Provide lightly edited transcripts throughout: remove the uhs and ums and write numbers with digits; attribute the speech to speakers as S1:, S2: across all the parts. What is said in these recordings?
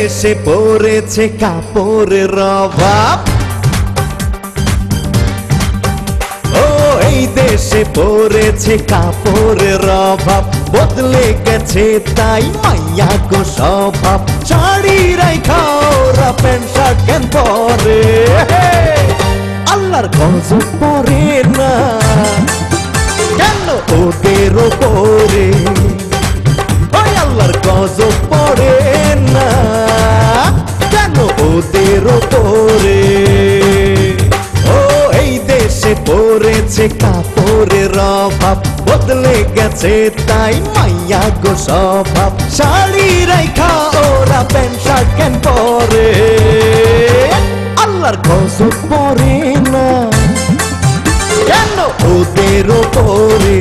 S1: দেশে পড়েছে কাপড়ের অভাব, ও এই দেশে পড়েছে কাপড়ের অভাব। বদলে গেছে তাই মাইয়া গো স্বভাব, শাড়ি রাইখা ওরা প্যান্ট শার্ট কেন পরে? আল্লাহর গজব পরে না কেন ওদের ওপরে? ওই আল্লাহর গজব পড়ে না কেন ওদের ওপরে? ও এই দেশে পড়েছে কাপড়ের অভাব, বদলে গেছে তাই মাইয়া গো স্বভাব, শাড়ি রাইখা ওরা প্যান্ট শার্ট কেন পরে? আল্লাহর গজব পড়ে না কেন ওদের ওপরে?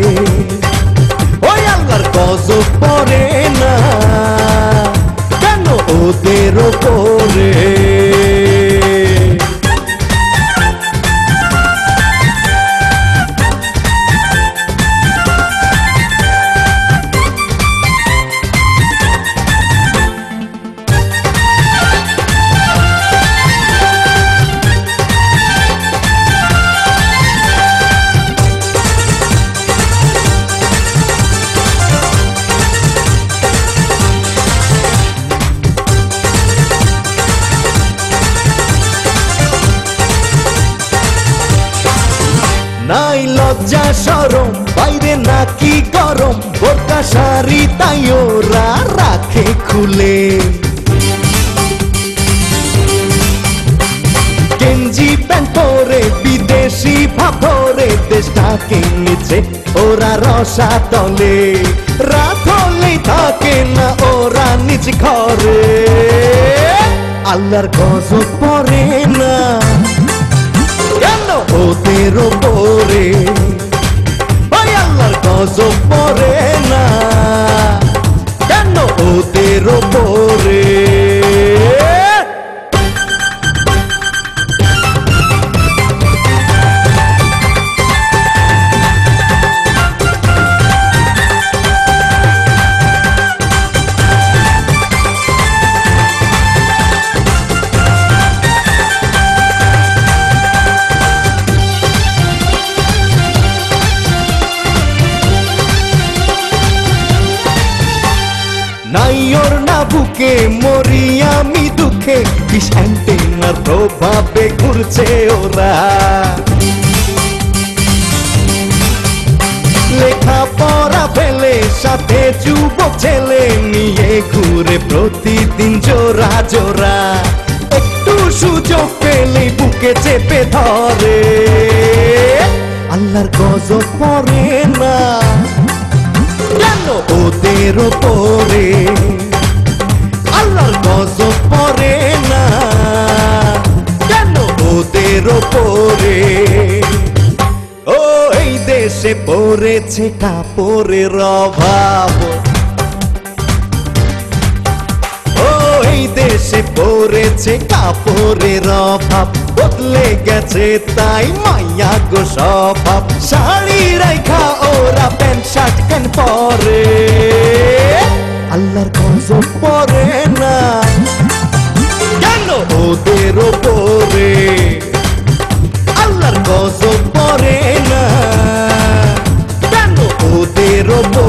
S1: ওই আল্লাহর গজব পড়ে না কেন ওদের ওপরে? নাই লজ্জা শরম, বাইরে নাকি গরম, বোরকা শাড়ি তাই ওরা রাখে খুলে। গেঞ্জি প্যান্ট পরে বিদেশি ভাবরে দেশটাকে নিচে ওরা রসা তলে। রাত হলেই থাকে না ওরা নিজ ঘরে। আল্লাহর গজব পড়ে না কেন ওদের ওপরে? ওই আল্লাহর গজব পড়ে না কেন ওদের ওপরে? নাই ওর না বুকে মরি আমি দুঃখে, বিষ অ্যান্টেনার প্রভাবে ঘুরছে ওরা। লেখা পড়া ফেলে সাথে যুবক ছেলে নিয়ে ঘুরে প্রতিদিন জোড়া জোড়া। একটু সুযোগ পেলে বুকে চেপে ধরে। আল্লাহর গজব পড়ে না কেন ওদের ওপরে? আল্লাহর গজব পড়ে না কেন ওদের ওপরে? ও এই দেশে পড়েছে কাপড়ের অভাব, ও এই দেশে পড়েছে কাপড়ের অভাব, বদলে গেছে তাই মাইয়া গো স্বভাব, শাড়ি রাইখা ওরা প্যান্ট শার্ট কেন পরে? আল্লাহর গজব পড়ে না কেন ওদের ওপরে? আল্লাহর গজব পড়ে না কেন ওদের ওপরে?